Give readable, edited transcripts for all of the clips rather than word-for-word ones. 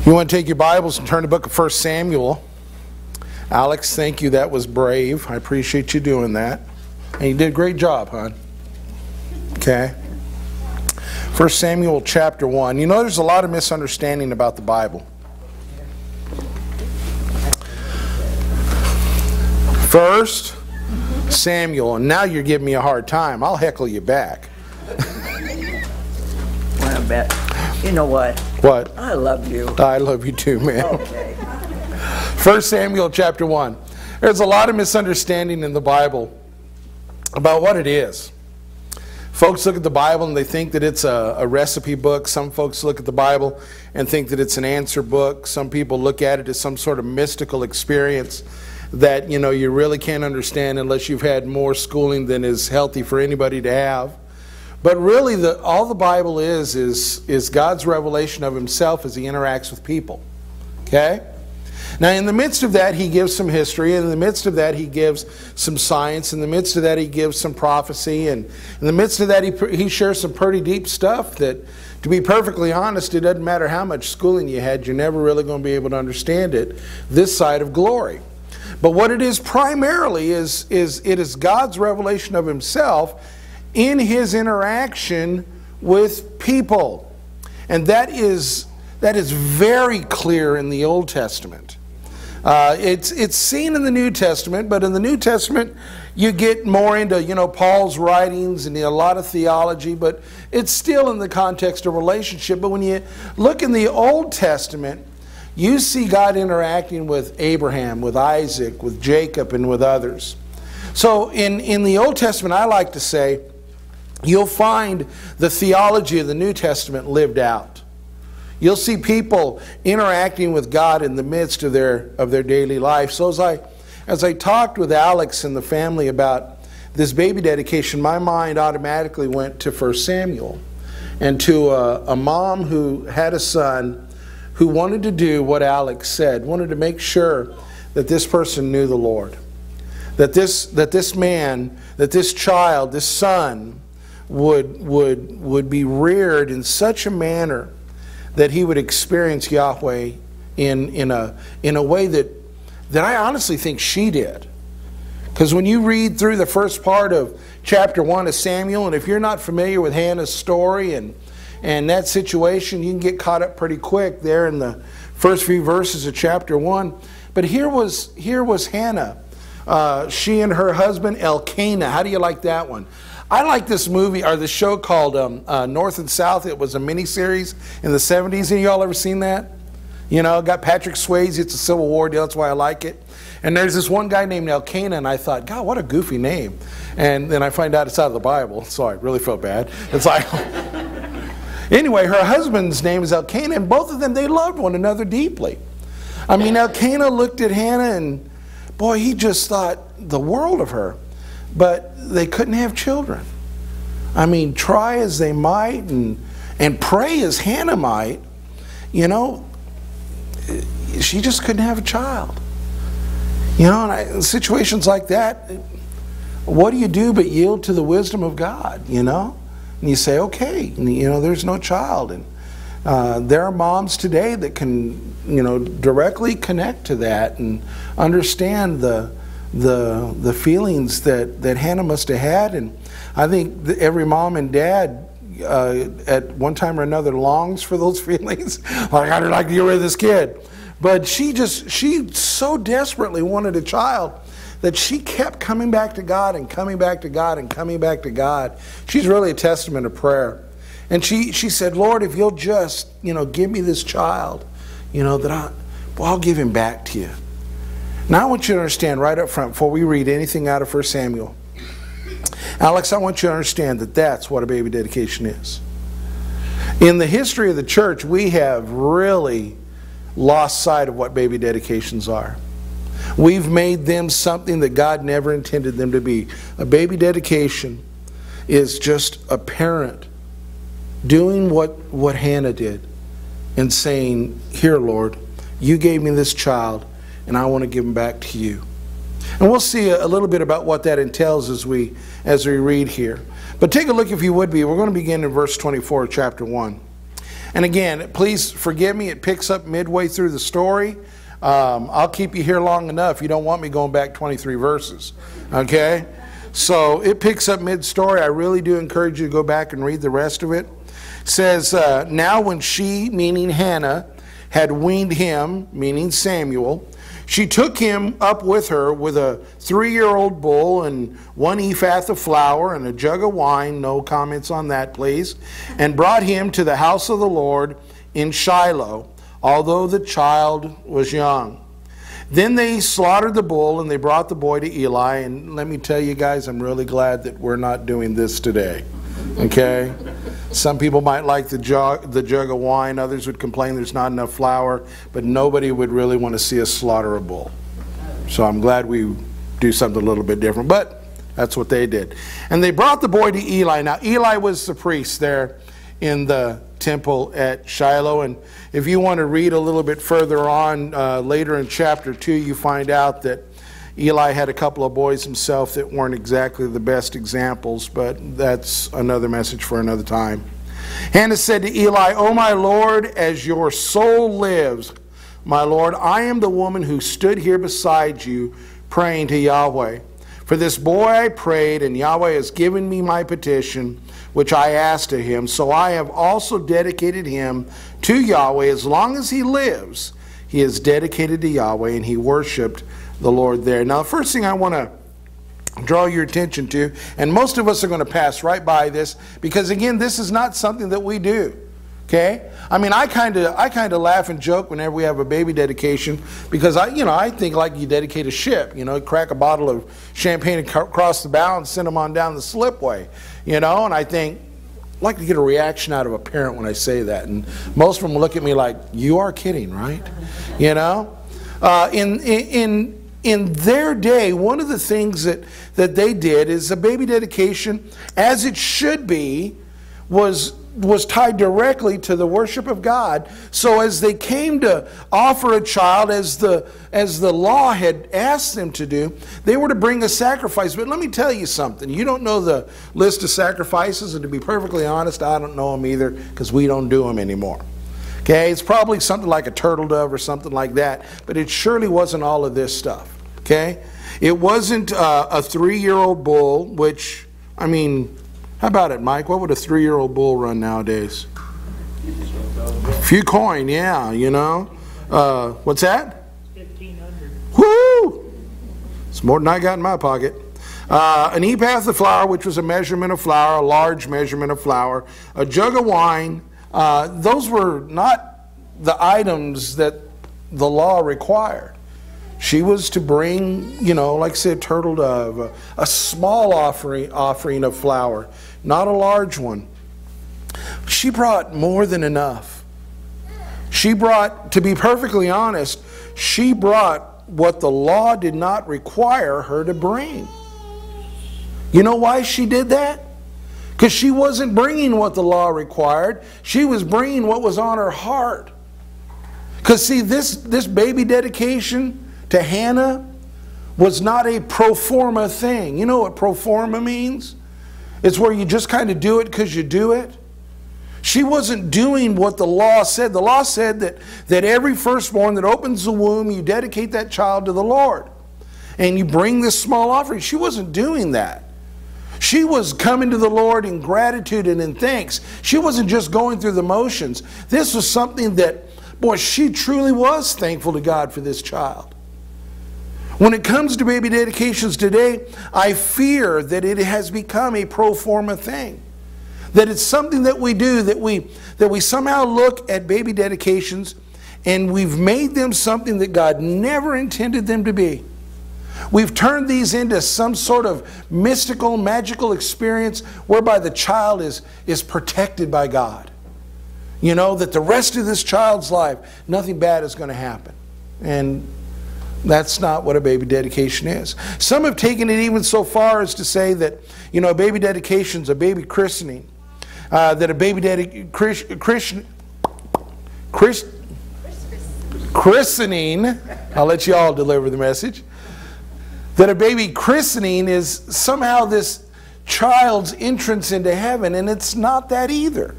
You want to take your Bibles and turn to the book of 1 Samuel. Alex, thank you. That was brave. I appreciate you doing that. And you did a great job, hon. Okay. 1 Samuel chapter 1. You know, there's a lot of misunderstanding about the Bible. First Samuel, and now you're giving me a hard time. I'll heckle you back. I bet. You know what? What? I love you. I love you too, man. Okay. 1 Samuel chapter 1. There's a lot of misunderstanding in the Bible about what it is. Folks look at the Bible and they think that it's a recipe book. Some folks look at the Bible and think that it's an answer book. Some people look at it as some sort of mystical experience that, you know, you really can't understand unless you've had more schooling than is healthy for anybody to have. But really, all the Bible is God's revelation of himself as he interacts with people. Okay? Now, in the midst of that, he gives some history. In the midst of that, he gives some science. In the midst of that, he gives some prophecy. And in the midst of that, he shares some pretty deep stuff that, to be perfectly honest, it doesn't matter how much schooling you had, you're never really going to be able to understand it this side of glory. But what it is primarily is it is God's revelation of himself in his interaction with people. And that is very clear in the Old Testament. It's seen in the New Testament, but in the New Testament you get more into, you know, Paul's writings and a lot of theology, but it's still in the context of relationship. But when you look in the Old Testament, you see God interacting with Abraham, with Isaac, with Jacob, and with others. So in the Old Testament, I like to say, you'll find the theology of the New Testament lived out. You'll see people interacting with God in the midst of their daily life. So as I talked with Alex and the family about this baby dedication, my mind automatically went to 1 Samuel and to a mom who had a son who wanted to do what Alex said, wanted to make sure that this person knew the Lord, that this man, that this child, this son would be reared in such a manner that he would experience Yahweh in a way that I honestly think she did. Because when you read through the first part of chapter 1 of Samuel, and if you're not familiar with Hannah's story and that situation, you can get caught up pretty quick there in the first few verses of chapter 1. But here was Hannah. She and her husband Elkanah. How do you like that one? I like this movie, or the show called North and South. It was a miniseries in the 70s. Any of y'all ever seen that? You know, got Patrick Swayze. It's a Civil War deal. That's why I like it. And there's this one guy named Elkanah, and I thought, God, what a goofy name. And then I find out it's out of the Bible, so I really felt bad. It's like, anyway, her husband's name is Elkanah, and both of them, they loved one another deeply. I mean, Elkanah looked at Hannah, and boy, he just thought the world of her. But they couldn't have children. I mean, try as they might and pray as Hannah might, you know, she just couldn't have a child. You know, and in situations like that, what do you do but yield to the wisdom of God, you know? And you say, okay, you know, there's no child. And there are moms today that can, you know, directly connect to that and understand the feelings that Hannah must have had. And I think every mom and dad at one time or another longs for those feelings. Like, I'd like to get rid of this kid. But she so desperately wanted a child that she kept coming back to God and coming back to God and coming back to God. She's really a testament of prayer. And she said, Lord, if you'll just, you know, give me this child, you know, that I'll give him back to you. Now I want you to understand right up front, before we read anything out of 1 Samuel, Alex, I want you to understand that that's what a baby dedication is. In the history of the church, we have really lost sight of what baby dedications are. We've made them something that God never intended them to be. A baby dedication is just a parent doing what Hannah did and saying, here, Lord, you gave me this child, and I want to give them back to you. And we'll see a little bit about what that entails as we read here. But take a look, if you would be. We're going to begin in verse 24 of chapter 1. And again, please forgive me, it picks up midway through the story. I'll keep you here long enough. You don't want me going back 23 verses. Okay? So it picks up mid-story. I really do encourage you to go back and read the rest of it. It says, now when she, meaning Hannah, had weaned him, meaning Samuel, she took him up with her with a 3-year-old bull and 1 ephah of flour and a jug of wine, no comments on that please, and brought him to the house of the Lord in Shiloh, although the child was young. Then they slaughtered the bull and they brought the boy to Eli. And let me tell you guys, I'm really glad that we're not doing this today. Okay? Some people might like the jug of wine. Others would complain there's not enough flour. But nobody would really want to see us slaughter a bull. So I'm glad we do something a little bit different. But that's what they did. And they brought the boy to Eli. Now Eli was the priest there in the temple at Shiloh. And if you want to read a little bit further on, later in chapter 2, you find out that Eli had a couple of boys himself that weren't exactly the best examples, but that's another message for another time. Hannah said to Eli, "O my Lord, as your soul lives, my Lord, I am the woman who stood here beside you praying to Yahweh. For this boy I prayed, and Yahweh has given me my petition, which I asked of him. So I have also dedicated him to Yahweh. As long as he lives, he is dedicated to Yahweh," and he worshiped the Lord there. Now, the first thing I want to draw your attention to, and most of us are going to pass right by this, because again, this is not something that we do. Okay? I mean, I kind of laugh and joke whenever we have a baby dedication, because I think like you dedicate a ship, crack a bottle of champagne across the bow and send them on down the slipway, and I think, I'd like to get a reaction out of a parent when I say that, and most of them look at me like, "You are kidding, right?" In their day, one of the things that they did is a baby dedication, as it should be, was tied directly to the worship of God. So as they came to offer a child, as the law had asked them to do, they were to bring a sacrifice. But let me tell you something. You don't know the list of sacrifices, and to be perfectly honest, I don't know them either, because we don't do them anymore. Okay, it's probably something like a turtle dove or something like that, but it surely wasn't all of this stuff. Okay, it wasn't a 3-year-old bull, which, I mean, how about it, Mike? What would a 3-year-old bull run nowadays? A few coin, yeah, what's that? 1,500. Woo! It's more than I got in my pocket. An ephah of flour, which was a measurement of flour, a large measurement of flour, a jug of wine. Those were not the items that the law required. She was to bring, like I said, turtle dove, a small offering of flour, not a large one. She brought more than enough. She brought, to be perfectly honest, she brought what the law did not require her to bring. You know why she did that? Because she wasn't bringing what the law required. She was bringing what was on her heart. Because see, this baby dedication to Hannah was not a pro forma thing. You know what pro forma means? It's where you just kind of do it because you do it. She wasn't doing what the law said. The law said that every firstborn that opens the womb, you dedicate that child to the Lord. And you bring this small offering. She wasn't doing that. She was coming to the Lord in gratitude and in thanks. She wasn't just going through the motions. This was something that, boy, she truly was thankful to God for this child. When it comes to baby dedications today, I fear that it has become a pro forma thing. That it's something that we do, that we somehow look at baby dedications and we've made them something that God never intended them to be. We've turned these into some sort of mystical, magical experience whereby the child is protected by God. That the rest of this child's life, nothing bad is going to happen. And that's not what a baby dedication is. Some have taken it even so far as to say that, a baby dedication is a baby christening. That a baby christening, I'll let you all deliver the message, that a baby christening is somehow this child's entrance into heaven, and it's not that either.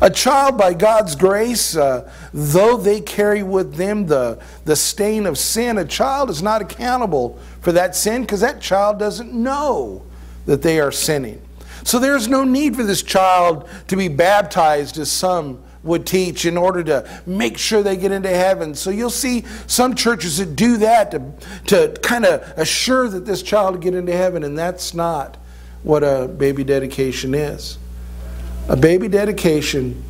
A child, by God's grace, though they carry with them the stain of sin, a child is not accountable for that sin because that child doesn't know that they are sinning. So there's no need for this child to be baptized, as some would teach, in order to make sure they get into heaven. So you'll see some churches that do that to kind of assure that this child will get into heaven, and that's not what a baby dedication is. A baby dedication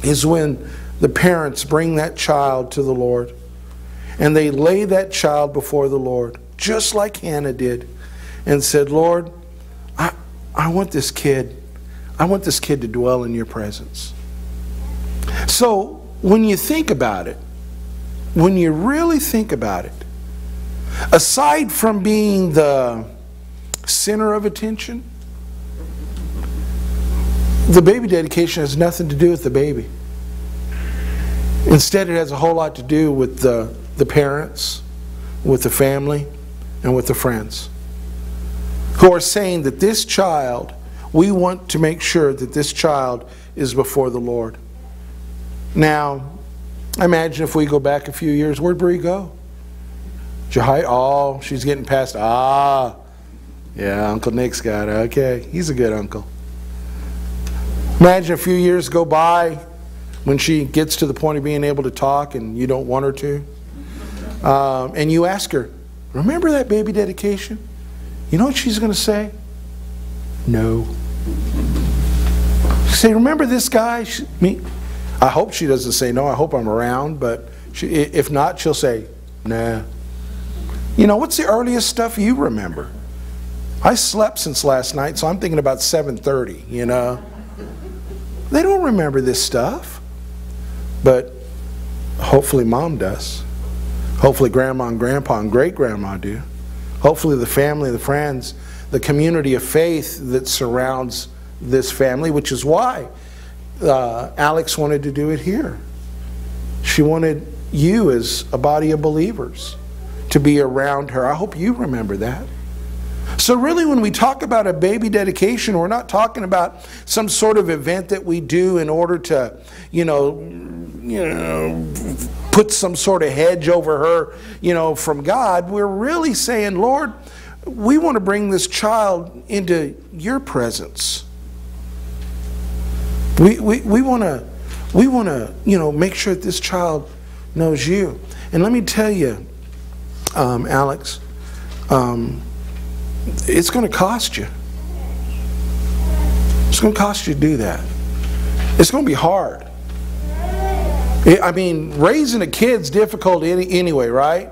is when the parents bring that child to the Lord and they lay that child before the Lord, just like Hannah did, and said, Lord, I want this kid. I want this kid to dwell in your presence. So when you think about it, when you really think about it, aside from being the center of attention, the baby dedication has nothing to do with the baby. Instead, it has a whole lot to do with the parents, with the family, and with the friends, who are saying that this child, we want to make sure that this child is before the Lord. Now, imagine if we go back a few years, where'd Bree go? Oh, she's getting past, yeah, Uncle Nick's got it. Okay, he's a good uncle. Imagine a few years go by when she gets to the point of being able to talk and you don't want her to. And you ask her, remember that baby dedication? You know what she's going to say? No. Say, remember this guy? Me? I hope she doesn't say no. I hope I'm around. But if not, she'll say, nah. You know, what's the earliest stuff you remember? I slept since last night, so I'm thinking about 7:30, you know. They don't remember this stuff. But hopefully Mom does. Hopefully Grandma and Grandpa and Great-Grandma do. Hopefully the family, the friends, the community of faith that surrounds this family, which is why Alex wanted to do it here. She wanted you as a body of believers to be around her. I hope you remember that. So really, when we talk about a baby dedication, we're not talking about some sort of event that we do in order to, put some sort of hedge over her, from God. We're really saying, Lord, we want to bring this child into your presence. We want to make sure that this child knows you. And let me tell you, Alex, it's going to cost you. It's going to cost you to do that. It's going to be hard. Raising a kid's difficult anyway, right?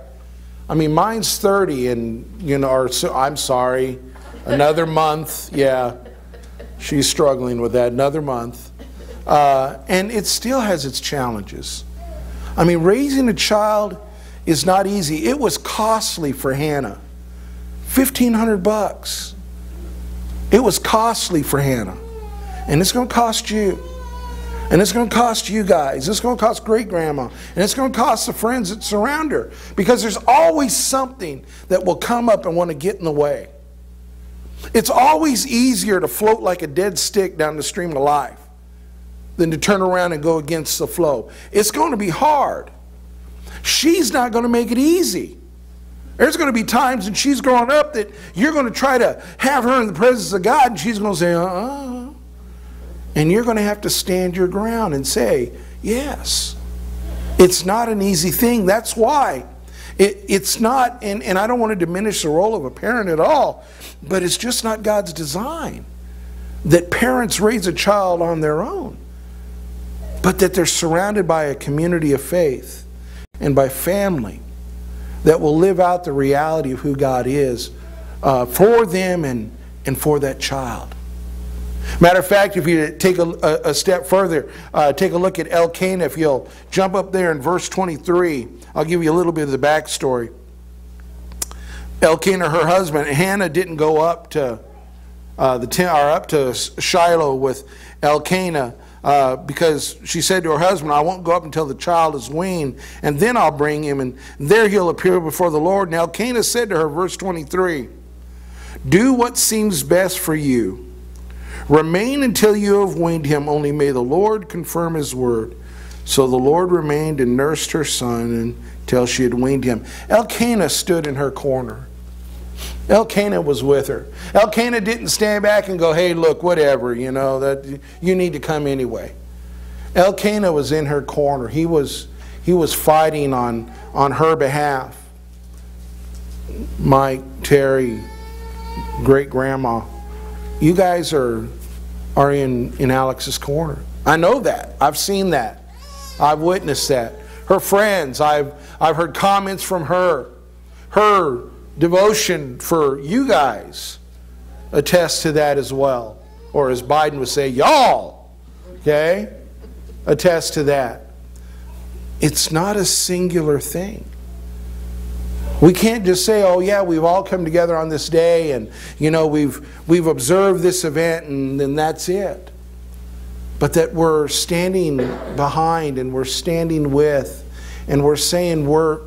Mine's 30 and, I'm sorry, another month. Yeah, she's struggling with that, another month. And it still has its challenges. Raising a child is not easy. It was costly for Hannah. $1,500. It was costly for Hannah. And it's going to cost you. And it's going to cost you guys. It's going to cost Great-Grandma. And it's going to cost the friends that surround her. Because there's always something that will come up and want to get in the way. It's always easier to float like a dead stick down the stream of life than to turn around and go against the flow. It's going to be hard. She's not going to make it easy. There's going to be times when she's growing up that you're going to try to have her in the presence of God and she's going to say, And you're going to have to stand your ground and say, yes. It's not an easy thing. That's why. It's not, and I don't want to diminish the role of a parent at all, but it's just not God's design that parents raise a child on their own, but that they're surrounded by a community of faith and by family that will live out the reality of who God is for them and for that child. Matter of fact, if you take a step further, take a look at Elkanah. If you'll jump up there in verse 23, I'll give you a little bit of the backstory. Elkanah, her husband, Hannah didn't go up to up to Shiloh with Elkanah because she said to her husband, I won't go up until the child is weaned, and then I'll bring him, and there he'll appear before the Lord. And Elkanah said to her, verse 23, do what seems best for you. Remain until you have weaned him, only may the Lord confirm his word. So the Lord remained and nursed her son until she had weaned him. Elkanah stood in her corner. Elkanah was with her. Elkanah didn't stand back and go, hey, look, whatever, that you need to come anyway. Elkanah was in her corner. He was fighting on her behalf. Mike, Terry, great-grandma, you guys are in Alex's corner. I know that. I've seen that. I've witnessed that. Her friends, I've heard comments from her. Her devotion for you guys attest to that as well. Or as Biden would say, y'all, okay, attest to that. It's not a singular thing. We can't just say, oh yeah, we've all come together on this day and we've observed this event and then that's it. But that we're standing behind and we're standing with and we're saying we're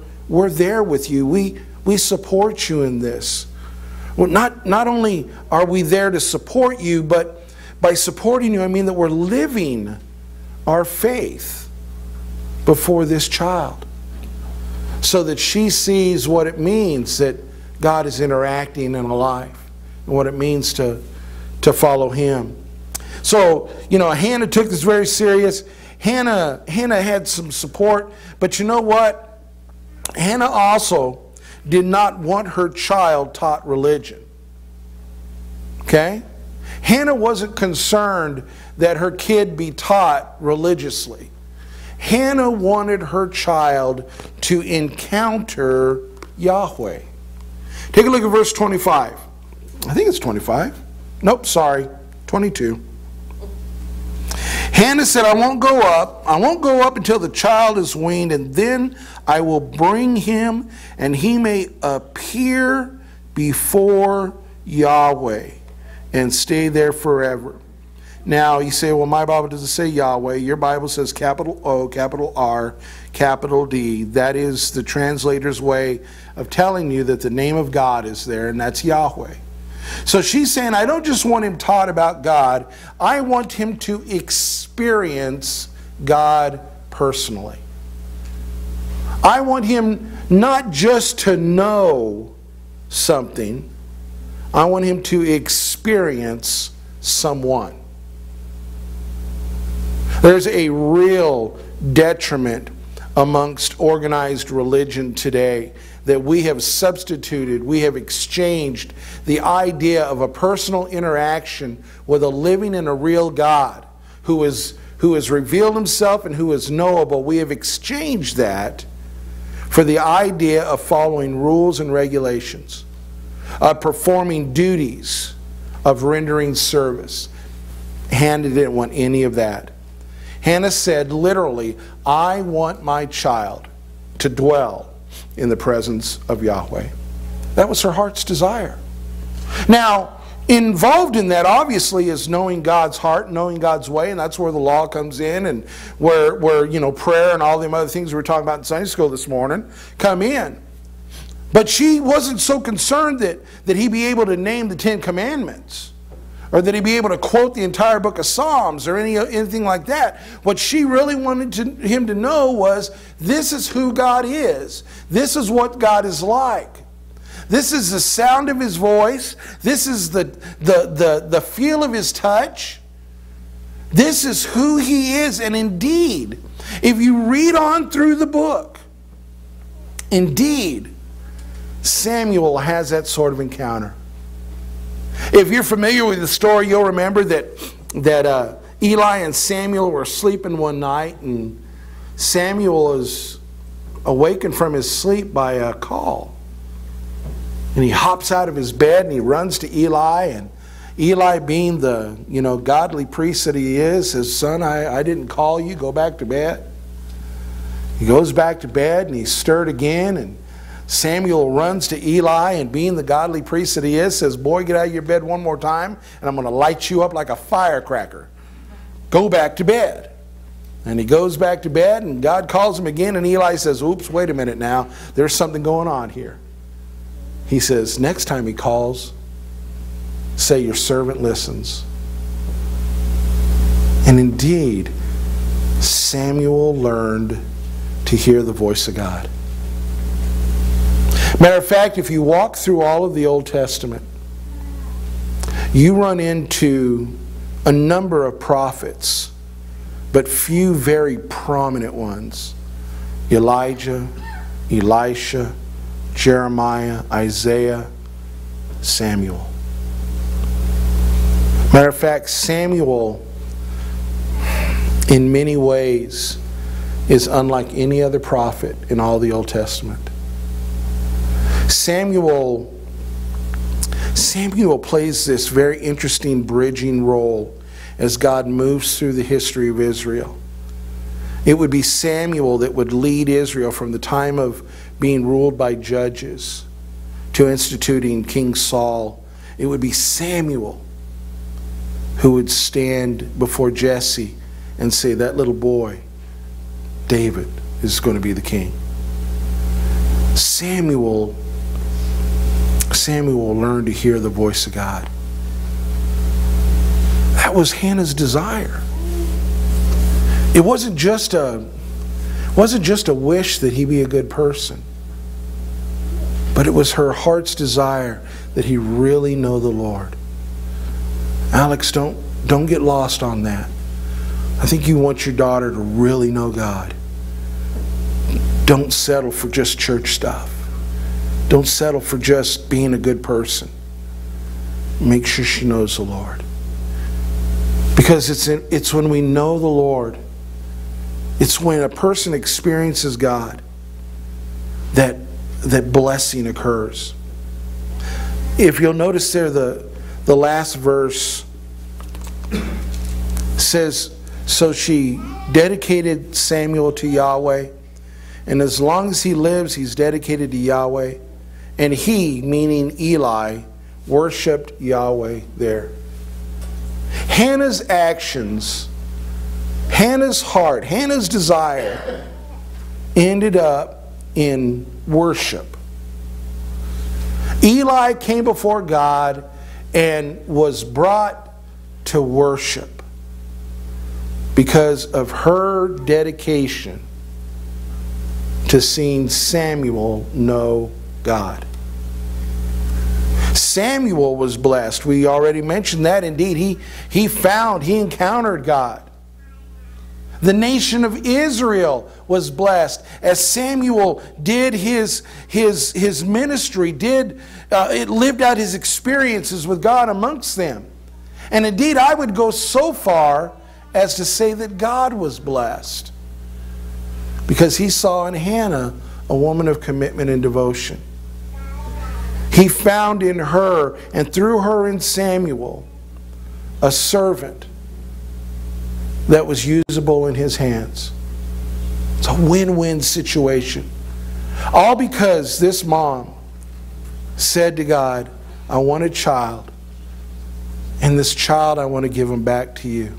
there with you. We support you in this. Well, not only are we there to support you, but by supporting you, I mean that we're living our faith before this child, so that she sees what it means that God is interacting in a life and what it means to follow him. So, Hannah took this very serious. Hannah had some support, but you know what? Hannah also did not want her child taught religion. Okay? Hannah wasn't concerned that her kid be taught religiously. Hannah wanted her child to encounter Yahweh. Take a look at verse 25. I think it's 25. Nope, sorry, 22. Hannah said, I won't go up until the child is weaned, and then I will bring him, and he may appear before Yahweh and stay there forever. Now, you say, well, my Bible doesn't say Yahweh. Your Bible says capital O, capital R, capital D. That is the translator's way of telling you that the name of God is there, and that's Yahweh. So she's saying, I don't just want him taught about God. I want him to experience God personally. I want him not just to know something. I want him to experience someone. There's a real detriment amongst organized religion today that we have substituted, we have exchanged the idea of a personal interaction with a living and a real God who has revealed himself and who is knowable. We have exchanged that for the idea of following rules and regulations, of performing duties, of rendering service. Hannah didn't want any of that. Hannah said literally, I want my child to dwell in the presence of Yahweh. That was her heart's desire. Now, involved in that obviously is knowing God's heart, knowing God's way, and that's where the law comes in, and where prayer and all the other things we were talking about in Sunday school this morning come in. But she wasn't so concerned that he be able to name the 10 Commandments, or that he be able to quote the entire book of Psalms or anything like that. What she really wanted him to know was, this is who God is. This is what God is like. This is the sound of his voice. This is the feel of his touch. This is who he is. And indeed, if you read on through the book, indeed, Samuel has that sort of encounter. If you're familiar with the story, you'll remember that Eli and Samuel were sleeping one night, and Samuel is awakened from his sleep by a call. And he hops out of his bed and he runs to Eli, and Eli, being the godly priest that he is, says, son, I didn't call you, go back to bed. He goes back to bed and he's stirred again, and Samuel runs to Eli, and being the godly priest that he is, says, boy, get out of your bed one more time and I'm going to light you up like a firecracker. Go back to bed. And he goes back to bed, and God calls him again, and Eli says, oops, wait a minute now. There's something going on here. He says, next time he calls, say, your servant listens. And indeed, Samuel learned to hear the voice of God. Matter of fact, if you walk through all of the Old Testament, you run into a number of prophets, but few very prominent ones. Elijah, Elisha, Jeremiah, Isaiah, Samuel. Matter of fact, Samuel, in many ways, is unlike any other prophet in all the Old Testament. Samuel plays this very interesting bridging role as God moves through the history of Israel. It would be Samuel that would lead Israel from the time of being ruled by judges to instituting King Saul. It would be Samuel who would stand before Jesse and say, that little boy, David, is going to be the king. Samuel learned to hear the voice of God. That was Hannah's desire. It wasn't just a wish that he be a good person, but it was her heart's desire that he really know the Lord. Alex, don't get lost on that. I think you want your daughter to really know God. Don't settle for just church stuff. Don't settle for just being a good person. Make sure she knows the Lord. Because it's when we know the Lord, it's when a person experiences God that blessing occurs. If you'll notice there, the last verse says, so she dedicated Samuel to Yahweh, and as long as he lives, he's dedicated to Yahweh. And he, meaning Eli, worshipped Yahweh there. Hannah's actions, Hannah's heart, Hannah's desire ended up in worship. Eli came before God and was brought to worship because of her dedication to seeing Samuel know God. Samuel was blessed. We already mentioned that. Indeed, he encountered God. The nation of Israel was blessed as Samuel did his ministry, it lived out his experiences with God amongst them. And indeed, I would go so far as to say that God was blessed because he saw in Hannah a woman of commitment and devotion. He found in her, and through her in Samuel, a servant that was usable in his hands. It's a win-win situation. All because this mom said to God, I want a child, and this child I want to give him back to you.